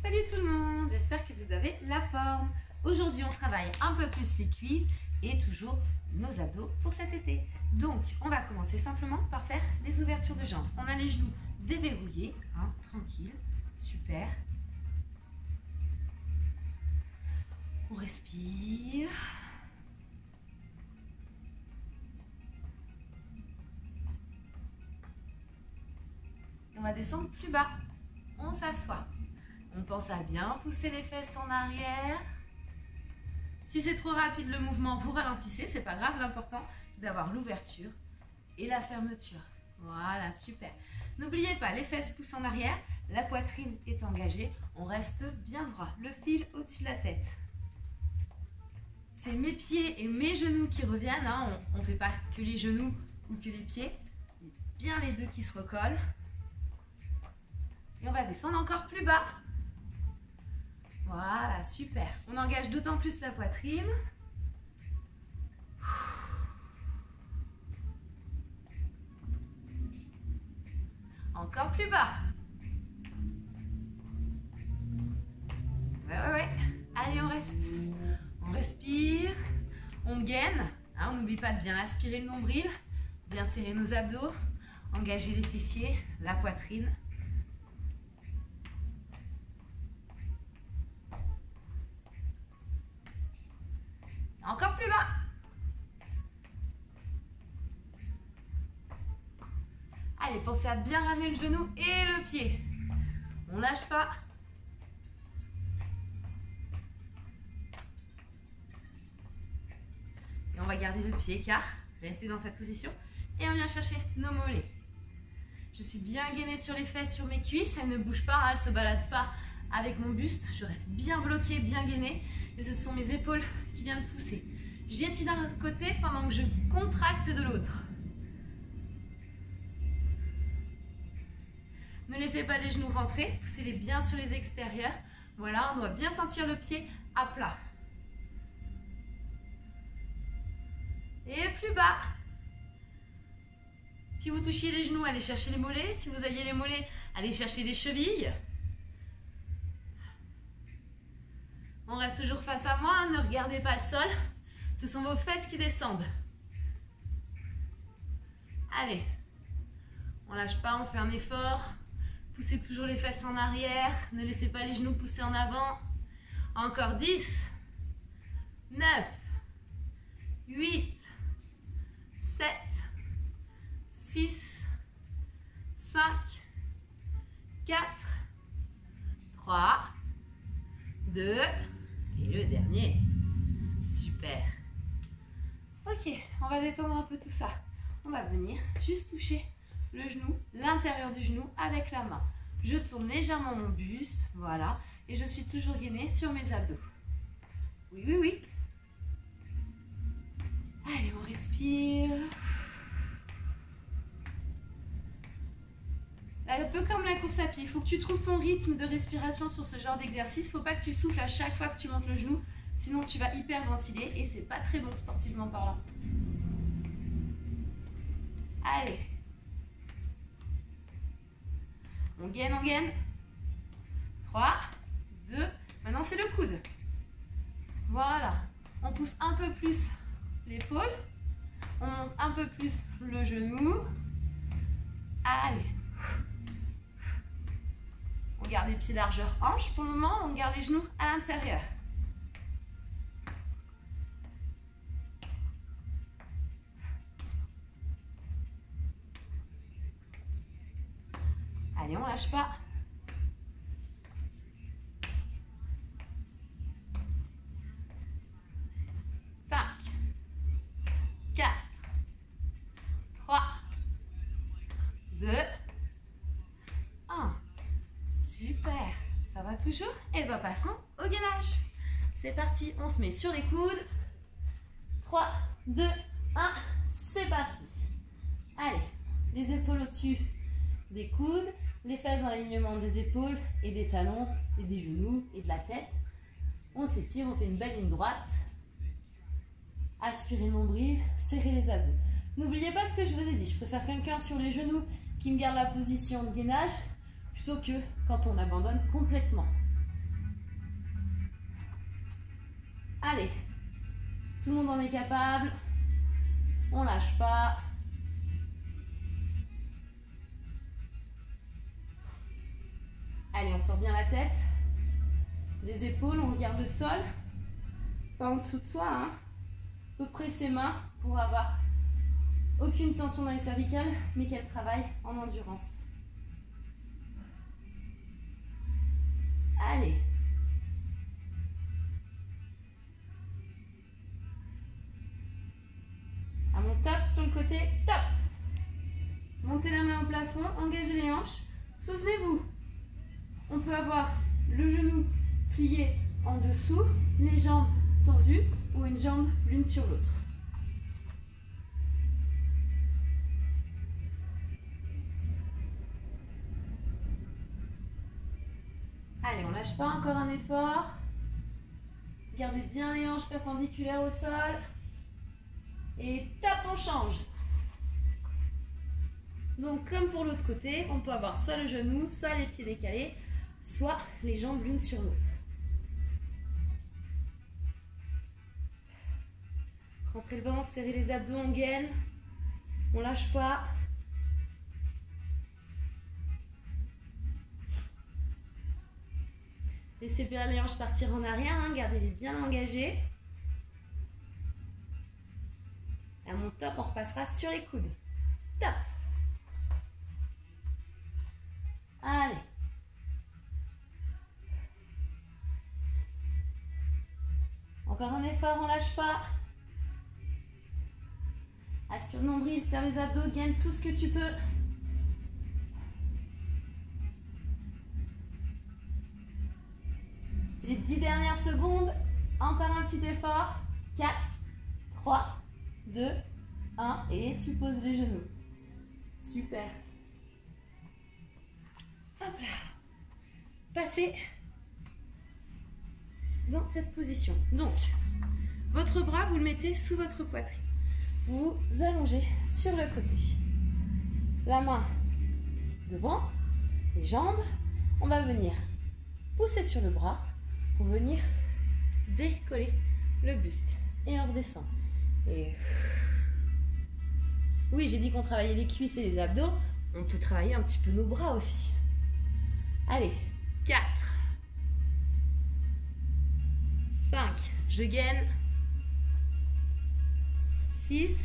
Salut tout le monde, j'espère que vous avez la forme. Aujourd'hui on travaille un peu plus les cuisses et toujours nos abdos pour cet été. Donc on va commencer simplement par faire des ouvertures de jambes. On a les genoux déverrouillés, tranquille, super. On respire. Et on va descendre plus bas. On s'assoit. On pense à bien pousser les fesses en arrière. Si c'est trop rapide le mouvement, vous ralentissez, c'est pas grave. L'important, c'est d'avoir l'ouverture et la fermeture. Voilà, super. N'oubliez pas, les fesses poussent en arrière, la poitrine est engagée, on reste bien droit, le fil au-dessus de la tête. C'est mes pieds et mes genoux qui reviennent, on ne fait pas que les genoux ou que les pieds, bien les deux qui se recollent. Et on va descendre encore plus bas. Voilà, super. On engage d'autant plus la poitrine. Encore plus bas. Ouais. Allez, on reste. On respire. On gaine. On n'oublie pas de bien aspirer le nombril. Bien serrer nos abdos. Engager les fessiers, la poitrine. Encore plus bas. Allez, pensez à bien ramener le genou et le pied. On lâche pas. Et on va garder le pied car restez dans cette position. Et on vient chercher nos mollets. Je suis bien gainée sur les fesses, sur mes cuisses. Elles ne bougent pas, elles ne se baladent pas avec mon buste. Je reste bien bloquée, bien gainée. Et ce sont mes épaules qui viennent pousser. J'étire d'un côté pendant que je contracte de l'autre. Ne laissez pas les genoux rentrer, poussez-les bien sur les extérieurs. Voilà, on doit bien sentir le pied à plat. Et plus bas. Si vous touchiez les genoux, allez chercher les mollets. Si vous aviez les mollets, allez chercher les chevilles. On reste toujours face à moi, ne regardez pas le sol. Ce sont vos fesses qui descendent. Allez. On lâche pas, on fait un effort. Poussez toujours les fesses en arrière. Ne laissez pas les genoux pousser en avant. Encore 10, 9, 8, 7, 6, 5, 4, 3, 2, et le dernier. Super. Ok, on va détendre un peu tout ça. On va venir juste toucher le genou, l'intérieur du genou avec la main. Je tourne légèrement mon buste, voilà, et je suis toujours gainée sur mes abdos. Oui. Allez, on respire. Là, un peu comme la course à pied, il faut que tu trouves ton rythme de respiration sur ce genre d'exercice. Il ne faut pas que tu souffles à chaque fois que tu montes le genou, sinon tu vas hyperventiler et c'est pas très bon sportivement parlant. Allez. On gaine. 3, 2, maintenant c'est le coude. Voilà. On pousse un peu plus l'épaule. On monte un peu plus le genou. Allez. On garde les pieds largeur hanche pour le moment. On garde les genoux à l'intérieur. Allez, on lâche pas. Cinq, 4, 3, 2, 1. Super. Ça va toujours? Et bien, passons au gainage. C'est parti. On se met sur les coudes. 3, 2, 1. C'est parti. Allez, les épaules au-dessus des coudes. Les fesses dans l'alignement des épaules et des talons et des genoux et de la tête. On s'étire, on fait une belle ligne droite. Aspirez le nombril, serrez les abdos. N'oubliez pas ce que je vous ai dit, je préfère quelqu'un sur les genoux qui me garde la position de gainage plutôt que quand on abandonne complètement. Allez, tout le monde en est capable. On lâche pas. Allez, on sort bien la tête. Les épaules, on regarde le sol. Pas en dessous de soi, hein. On peut presser ses mains pour avoir aucune tension dans les cervicales, mais qu'elle travaille en endurance. Allez. À mon top sur le côté, top. Montez la main au plafond, engagez les hanches. Souvenez-vous, on peut avoir le genou plié en dessous, les jambes tendues ou une jambe l'une sur l'autre. Allez, on lâche pas, encore un effort. Gardez bien les hanches perpendiculaires au sol. Et top, on change. Donc comme pour l'autre côté, on peut avoir soit le genou, soit les pieds décalés, soit les jambes l'une sur l'autre. Rentrez le ventre, serrez les abdos en gaine. On lâche pas. Laissez bien les hanches partir en arrière, hein, gardez-les bien engagées. Et à mon top, on repassera sur les coudes. Top. Allez. Encore un effort, on lâche pas. Aspire le nombril, serre les abdos, gaine tout ce que tu peux. C'est les 10 dernières secondes. Encore un petit effort. 4, 3, 2, 1. Et tu poses les genoux. Super. Hop là. Passez dans cette position. Donc, votre bras, vous le mettez sous votre poitrine. Vous allongez sur le côté. La main devant, les jambes. On va venir pousser sur le bras pour venir décoller le buste. Et on redescend. Et oui, j'ai dit qu'on travaillait les cuisses et les abdos. On peut travailler un petit peu nos bras aussi. Allez, 4, 5, je gaine. 6,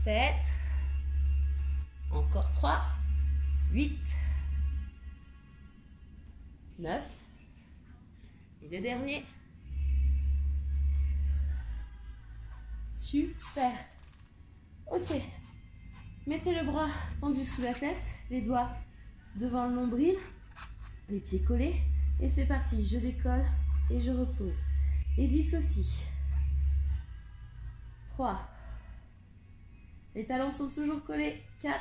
7, encore 3, 8, 9, et le dernier. Super. Ok. Mettez le bras tendu sous la tête, les doigts devant le nombril, les pieds collés, et c'est parti. Je décolle et je repose. Et dissocie. 3. Les talons sont toujours collés. 4.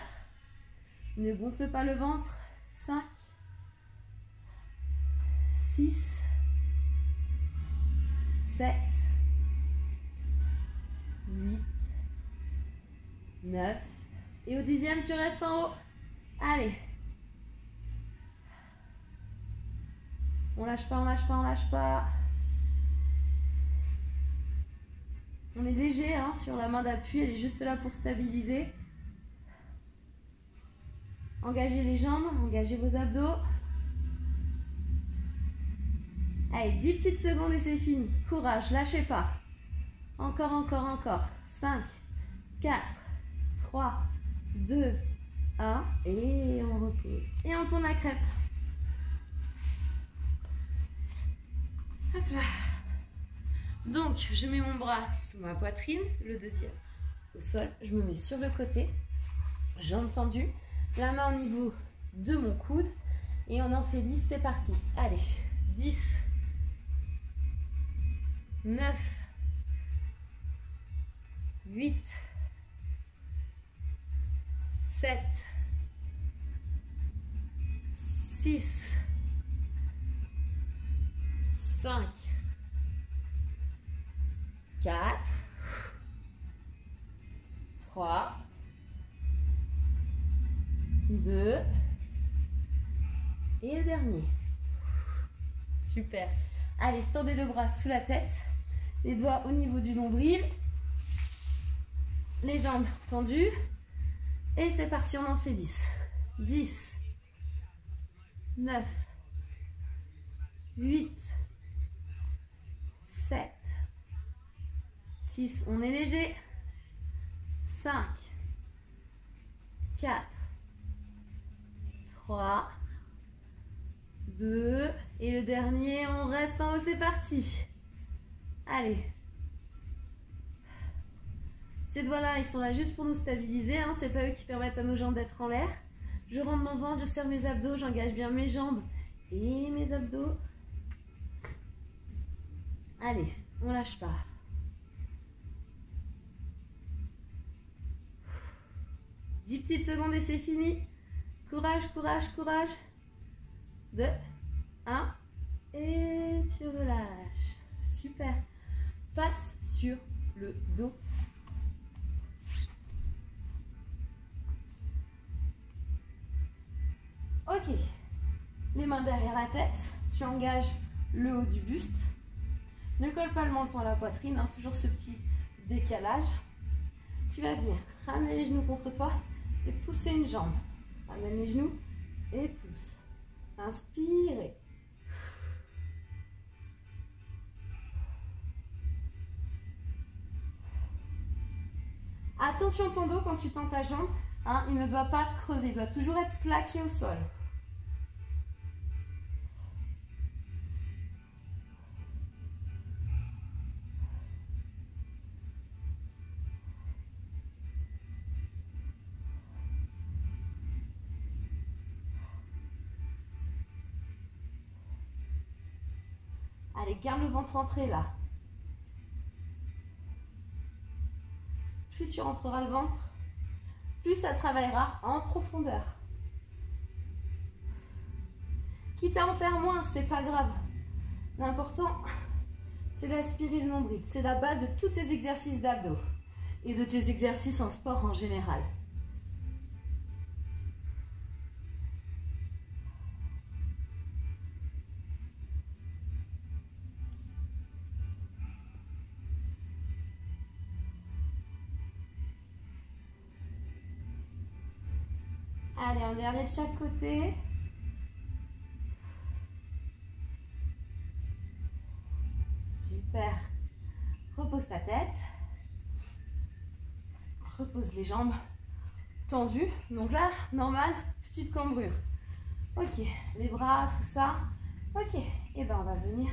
Ne gonfle pas le ventre. 5. 6. 7. 8. 9. Et au 10e, tu restes en haut. Allez. On lâche pas, on lâche pas, on lâche pas. On est léger hein, sur la main d'appui, elle est juste là pour stabiliser. Engagez les jambes, engagez vos abdos. Allez, 10 petites secondes et c'est fini. Courage, lâchez pas. Encore, encore, encore. 5, 4, 3, 2, 1. Et on repose. Et on tourne la crêpe. Hop là. Donc, je mets mon bras sous ma poitrine, le deuxième au sol. Je me mets sur le côté, jambes tendues, la main au niveau de mon coude. Et on en fait 10, c'est parti. Allez, 10, 9, 8, 7, 6, 5, 4, 3, 2, et le dernier. Super. Allez, tendez le bras sous la tête. Les doigts au niveau du nombril. Les jambes tendues. Et c'est parti, on en fait 10. 10. 9. 8. 7. 6. On est léger. 5. 4. 3. 2. Et le dernier, on reste en haut, c'est parti. Allez. Ces doigts-là, ils sont là juste pour nous stabiliser. Hein. C'est pas eux qui permettent à nos jambes d'être en l'air. Je rentre mon ventre, je serre mes abdos, j'engage bien mes jambes et mes abdos. Allez, on lâche pas. Dix petites secondes et c'est fini. Courage, courage, courage. 2, 1. Et tu relâches. Super. Passe sur le dos. Ok. Les mains derrière la tête. Tu engages le haut du buste. Ne colle pas le menton à la poitrine. Hein, toujours ce petit décalage. Tu vas venir ramener les genoux contre toi et pousser une jambe. Ramène les genoux et pousse. Inspirez. Attention ton dos quand tu tends ta jambe, hein, il ne doit pas creuser, il doit toujours être plaqué au sol. Allez, garde le ventre entré là. Plus tu rentreras le ventre, plus ça travaillera en profondeur. Quitte à en faire moins, c'est pas grave. L'important, c'est d'aspirer le nombril. C'est la base de tous tes exercices d'abdos et de tes exercices en sport en général. Allez, un dernier de chaque côté. Super. Repose ta tête. Repose les jambes tendues. Donc là, normal, petite cambrure. Ok, les bras, tout ça. Ok, et ben on va venir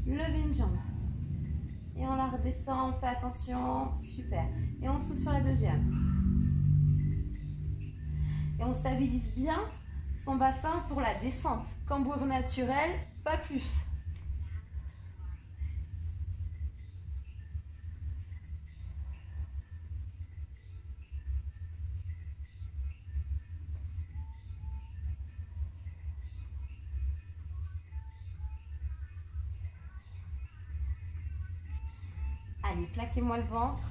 lever une jambe. Et on la redescend, on fait attention. Super. Et on souffle sur la deuxième. Et on stabilise bien son bassin pour la descente. Cambrure naturelle, pas plus. Allez, plaquez-moi le ventre.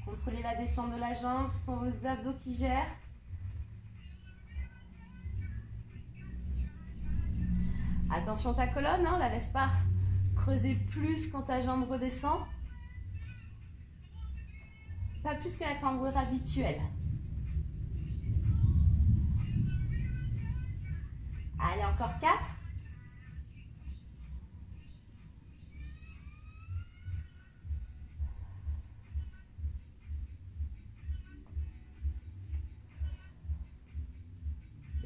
Contrôlez la descente de la jambe, ce sont vos abdos qui gèrent. Attention ta colonne, hein, la laisse pas creuser plus quand ta jambe redescend. Pas plus que la cambrure habituelle. Allez, encore 4.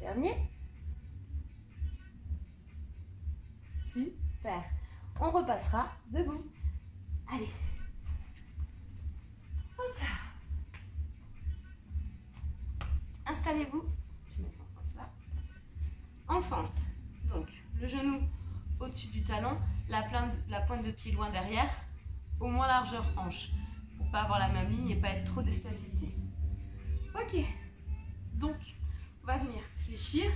Dernier. Super. On repassera debout. Allez. Hop là. Installez-vous. Je vais mettre dans ce sens-là. En fente. Donc, le genou au-dessus du talon, la pointe de pied loin derrière, au moins largeur hanche, pour ne pas avoir la même ligne et pas être trop déstabilisé. Ok. Donc, on va venir fléchir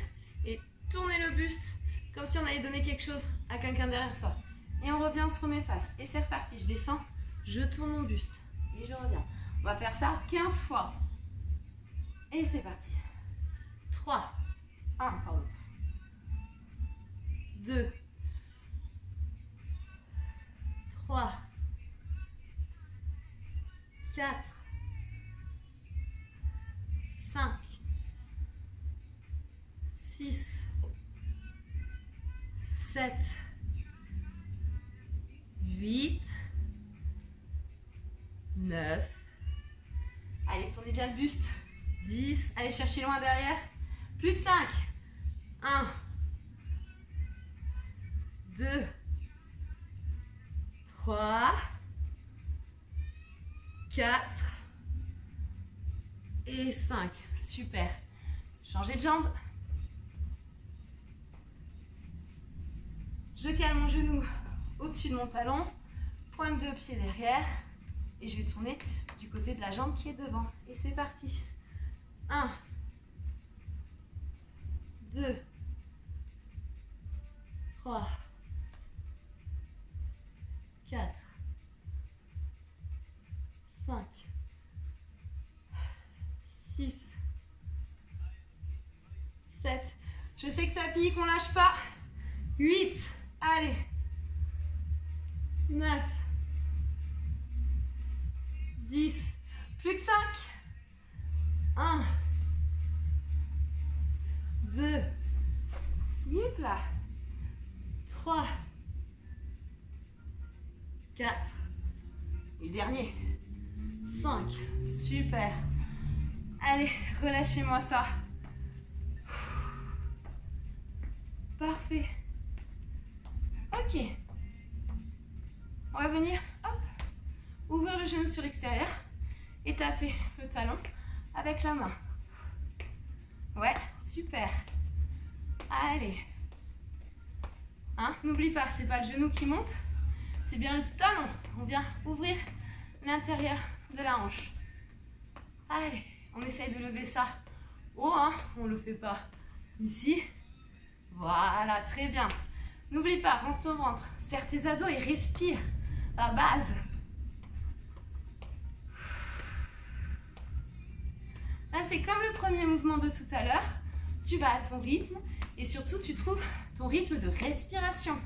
et tourner le buste comme si on allait donner quelque chose à quelqu'un derrière soi. Et on revient, on se remet face. Et c'est reparti, je descends, je tourne mon buste. Et je reviens. On va faire ça 15 fois. Et c'est parti. 3, 1, pardon. 2, 3, 4, 5, 6, 7, 8, 9. Allez, tournez bien le buste. 10. Allez chercher loin derrière. Plus que 5. 1, 2, 3, 4 et 5. Super. Changez de jambe. Je cale mon genou au-dessus de mon talon. Pointe de pied derrière. Et je vais tourner du côté de la jambe qui est devant. Et c'est parti. 1, 2, 3, 4, 5, 6, 7. Je sais que ça pique, on lâche pas. 8. Allez. 9. 10. Plus que 5. 1. 2. Yep là. 3. 4. Et dernier. 5. Super. Allez, relâchez-moi ça. Parfait. Ok. On va venir, hop, ouvrir le genou sur l'extérieur et taper le talon avec la main. Ouais, super. Allez. Hein, n'oublie pas, c'est pas le genou qui monte, c'est bien le talon. On vient ouvrir l'intérieur de la hanche. Allez, on essaye de lever ça haut, hein, on le fait pas ici. Voilà, très bien. N'oublie pas, rentre ton ventre, serre tes abdos et respire. La base. Là, c'est comme le premier mouvement de tout à l'heure. Tu vas à ton rythme et surtout, tu trouves ton rythme de respiration.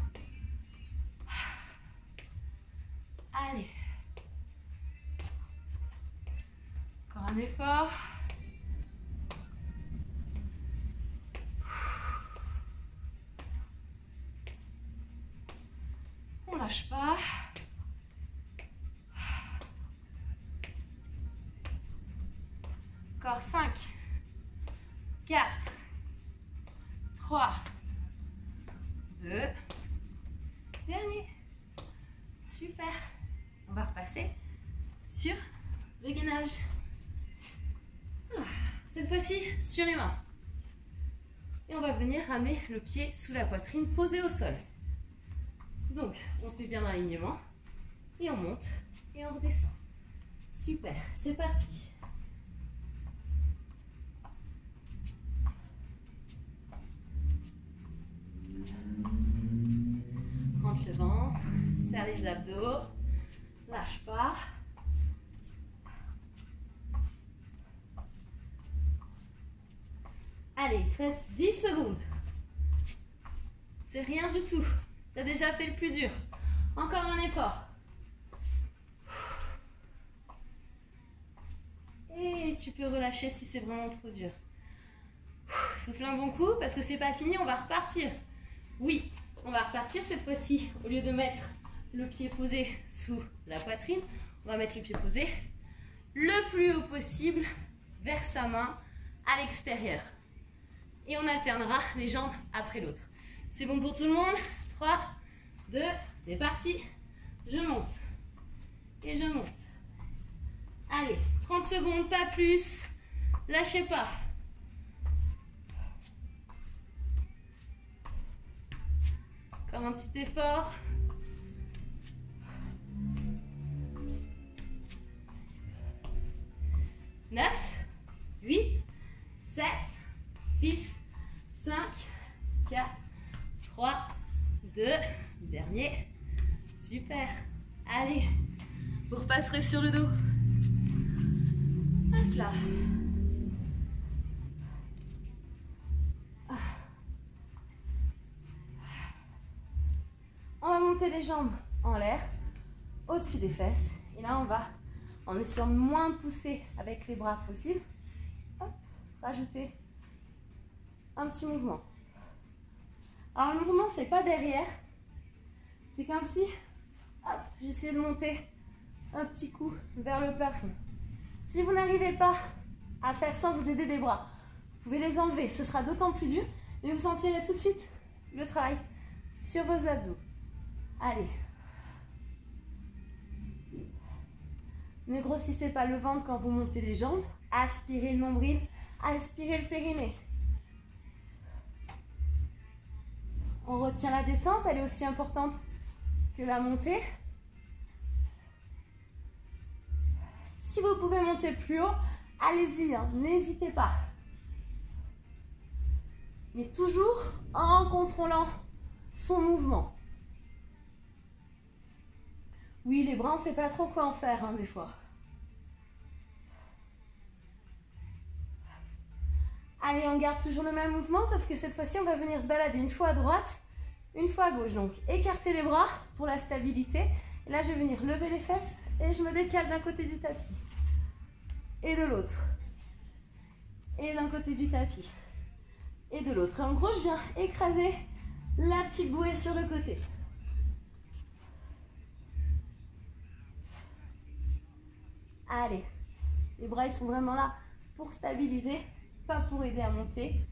Allez. Encore un effort. On lâche pas. Encore 5, 4, 3, 2, dernier. Super. On va repasser sur le gainage. Cette fois-ci, sur les mains. Et on va venir ramener le pied sous la poitrine, posé au sol. Donc, on se met bien dans l'alignement. Et on monte et on redescend. Super, c'est parti. Rentre le ventre, serre les abdos, lâche pas. Allez, il te reste 10 secondes. C'est rien du tout. Tu as déjà fait le plus dur. Encore un effort. Et tu peux relâcher si c'est vraiment trop dur. Souffle un bon coup parce que c'est pas fini, on va repartir. Oui, on va repartir cette fois-ci. Au lieu de mettre le pied posé sous la poitrine, on va mettre le pied posé le plus haut possible vers sa main à l'extérieur. Et on alternera les jambes après l'autre. C'est bon pour tout le monde? 3, 2, c'est parti. Je monte. Et je monte. Allez, 30 secondes, pas plus. Lâchez pas. Encore un petit effort. 9, 8, 7, 6, 5, 4, 3, 2, dernier. Super. Allez, vous repasserez sur le dos. Hop là. On va monter les jambes en l'air, au-dessus des fesses. Et là, on va, en essayant de moins pousser avec les bras possible, hop, rajouter un petit mouvement. Alors, le mouvement, c'est pas derrière. C'est comme si, hop, j'essayais de monter un petit coup vers le plafond. Si vous n'arrivez pas à faire sans vous aider des bras, vous pouvez les enlever. Ce sera d'autant plus dur, mais vous sentirez tout de suite le travail sur vos abdos. Allez. Ne grossissez pas le ventre quand vous montez les jambes. Aspirez le nombril, aspirez le périnée. On retient la descente, elle est aussi importante que la montée. Si vous pouvez monter plus haut, allez-y, hein, n'hésitez pas. Mais toujours en contrôlant son mouvement. Oui, les bras, on ne sait pas trop quoi en faire, hein, des fois. Allez, on garde toujours le même mouvement, sauf que cette fois-ci, on va venir se balader une fois à droite, une fois à gauche. Donc, écartez les bras pour la stabilité. Et là, je vais venir lever les fesses et je me décale d'un côté du tapis. Et de l'autre. Et d'un côté du tapis. Et de l'autre. Et en gros, je viens écraser la petite bouée sur le côté. Allez, les bras ils sont vraiment là pour stabiliser, pas pour aider à monter.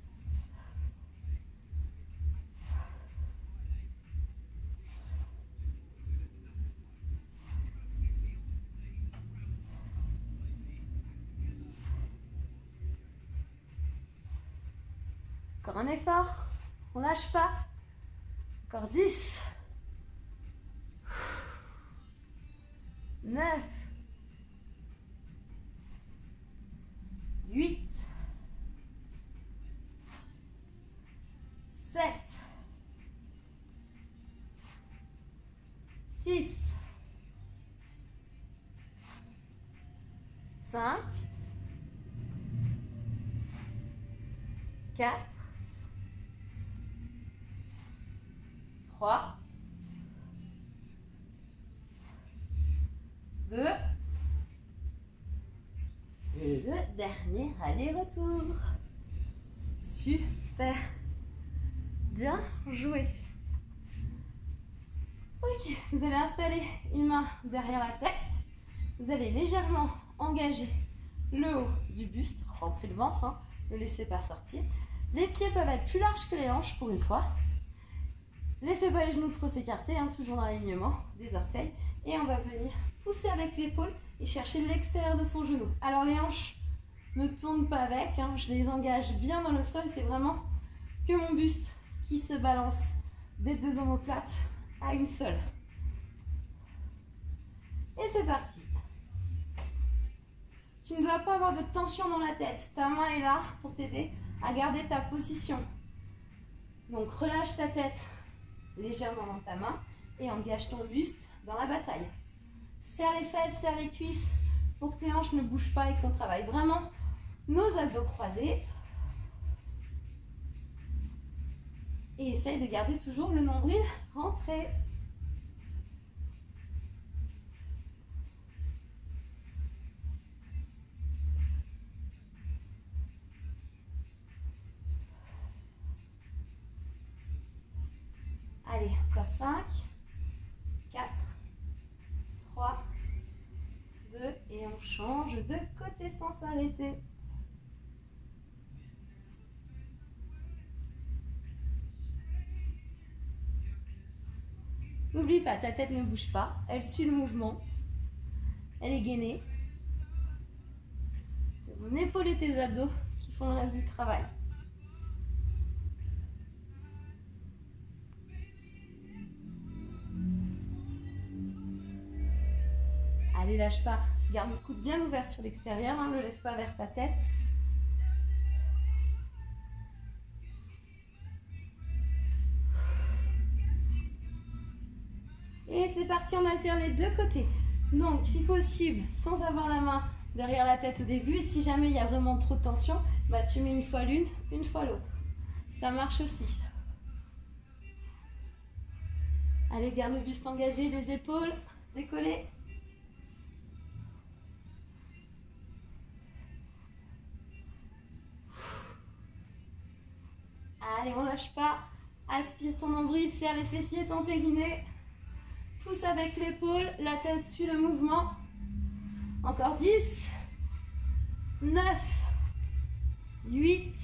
Encore un effort, on lâche pas. Encore 10, 9, 8, 7, 6, 5, 4, 3, 2, et le dernier aller-retour. Super. Bien joué. Ok, vous allez installer une main derrière la tête. Vous allez légèrement engager le haut du buste, rentrer le ventre, hein, ne laissez pas sortir. Les pieds peuvent être plus larges que les hanches pour une fois. Laissez pas les genoux trop s'écarter, hein, toujours dans l'alignement des orteils. Et on va venir pousser avec l'épaule et chercher l'extérieur de son genou. Alors les hanches ne tournent pas avec, hein, je les engage bien dans le sol. C'est vraiment que mon buste qui se balance des deux omoplates à une seule. Et c'est parti. Tu ne dois pas avoir de tension dans la tête. Ta main est là pour t'aider à garder ta position. Donc relâche ta tête légèrement dans ta main et engage ton buste dans la bataille. Serre les fesses, serre les cuisses pour que tes hanches ne bougent pas et qu'on travaille vraiment nos abdos croisés. Et essaye de garder toujours le nombril rentré. Allez, encore 5, 4, 3, 2 et on change de côté sans s'arrêter. N'oublie pas, ta tête ne bouge pas, elle suit le mouvement, elle est gainée. C'est ton épaule et tes abdos qui font le reste du travail. Allez, lâche pas, garde le coude bien ouvert sur l'extérieur, hein, ne le laisse pas vers ta tête. c'est parti, on alterne les deux côtés. Donc, si possible, sans avoir la main derrière la tête au début. Et si jamais il y a vraiment trop de tension, bah, tu mets une fois l'une, une fois l'autre. Ça marche aussi. Allez, garde le buste engagé, les épaules décollées. Allez, on lâche pas. Aspire ton nombril, serre les fessiers, ton périnée. Pousse avec l'épaule, la tête suit le mouvement. Encore 10, 9, 8,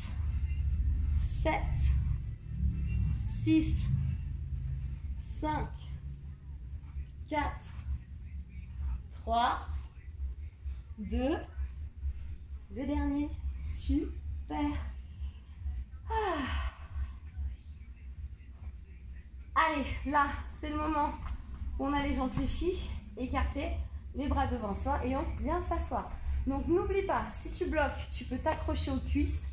7, 6, 5, 4, 3, 2, le dernier. Super. Allez, là, c'est le moment où on a les jambes fléchies, écartées, les bras devant soi et on vient s'asseoir. Donc, n'oublie pas, si tu bloques, tu peux t'accrocher aux cuisses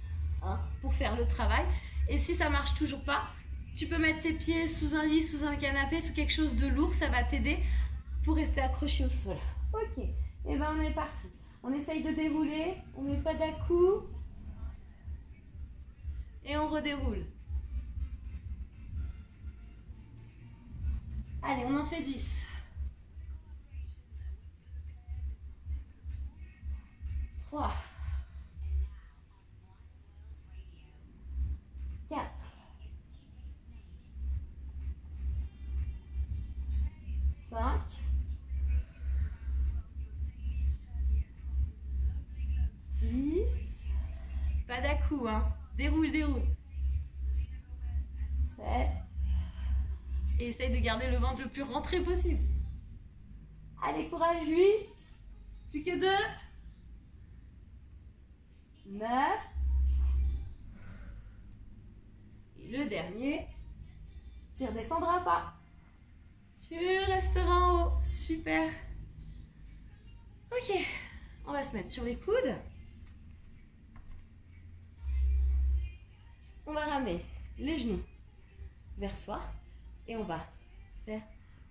pour faire le travail. Et si ça ne marche toujours pas, tu peux mettre tes pieds sous un lit, sous un canapé, sous quelque chose de lourd. Ça va t'aider pour rester accroché au sol. Ok, et bien on est parti. On essaye de dérouler, on met pas d'à-coups. Et on redéroule. Allez, on en fait 10. 3. 4. 5. 6. Pas d'à-coups, hein. Déroule, déroule. 7. Et essaye de garder le ventre le plus rentré possible. Allez, courage, 8. Plus que 2. 9. Et le dernier. Tu ne redescendras pas. Tu resteras en haut. Super. Ok. On va se mettre sur les coudes. On va ramener les genoux vers soi et on va faire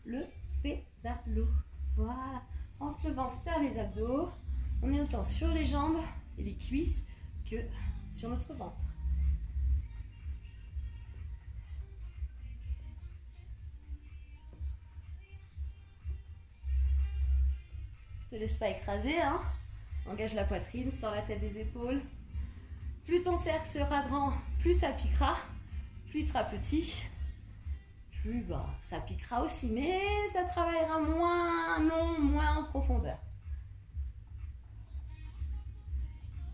le pédalo. Voilà. Entre le ventre, serre les abdos. On est autant sur les jambes et les cuisses que sur notre ventre. Ne te laisse pas écraser, hein. Engage la poitrine, sors la tête des épaules. Plus ton cercle sera grand, plus ça piquera. Plus il sera petit, plus ça piquera aussi. Mais ça travaillera moins long, moins en profondeur.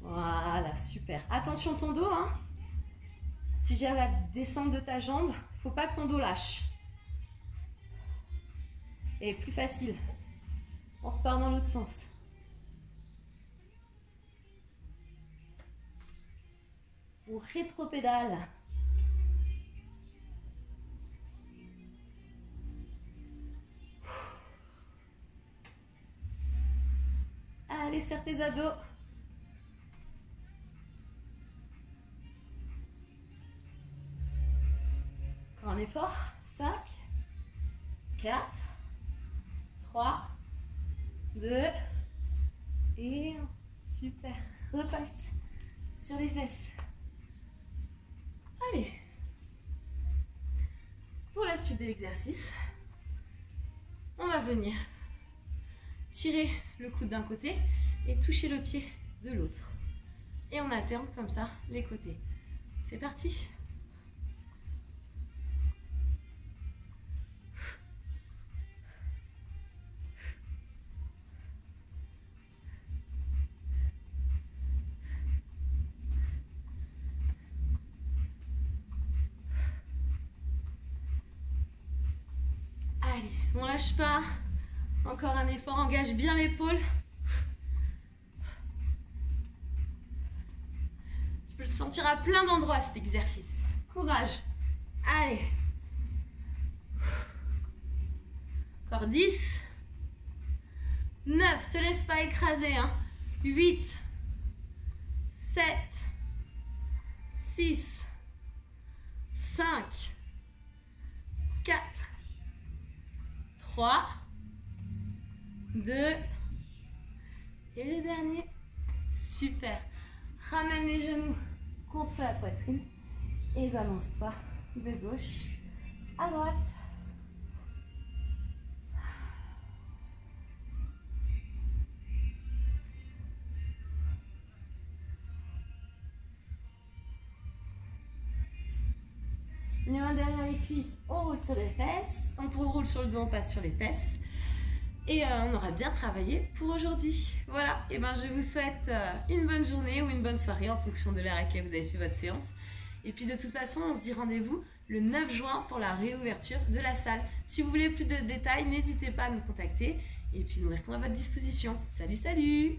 Voilà, super. Attention ton dos, hein. Tu gères la descente de ta jambe. Il ne faut pas que ton dos lâche. Et plus facile. On repart dans l'autre sens. Ou rétropédale. Allez, serre tes abdos. Encore un effort. 5, 4, 3, 2, et 1. Super. Repasse sur les fesses. Allez. Pour la suite de l'exercice, on va venir tirer le coude d'un côté et toucher le pied de l'autre. Et on alterne comme ça les côtés. C'est parti. Allez, on lâche pas. Encore un effort, engage bien l'épaule. Tu peux le sentir à plein d'endroits cet exercice. Courage. Allez. Encore 10. 9, te laisse pas écraser. 8, 7, 6, 5, 4, 3, 2, et le dernier. Super. Ramène les genoux contre la poitrine et balance-toi de gauche à droite. Les mains derrière les cuisses, on roule sur les fesses. On roule sur le dos, on passe sur les fesses. Et on aura bien travaillé pour aujourd'hui. Voilà, et ben je vous souhaite une bonne journée ou une bonne soirée en fonction de l'heure à laquelle vous avez fait votre séance. Et puis de toute façon, on se dit rendez-vous le 9 juin pour la réouverture de la salle. Si vous voulez plus de détails, n'hésitez pas à nous contacter. Et puis nous restons à votre disposition. Salut, salut!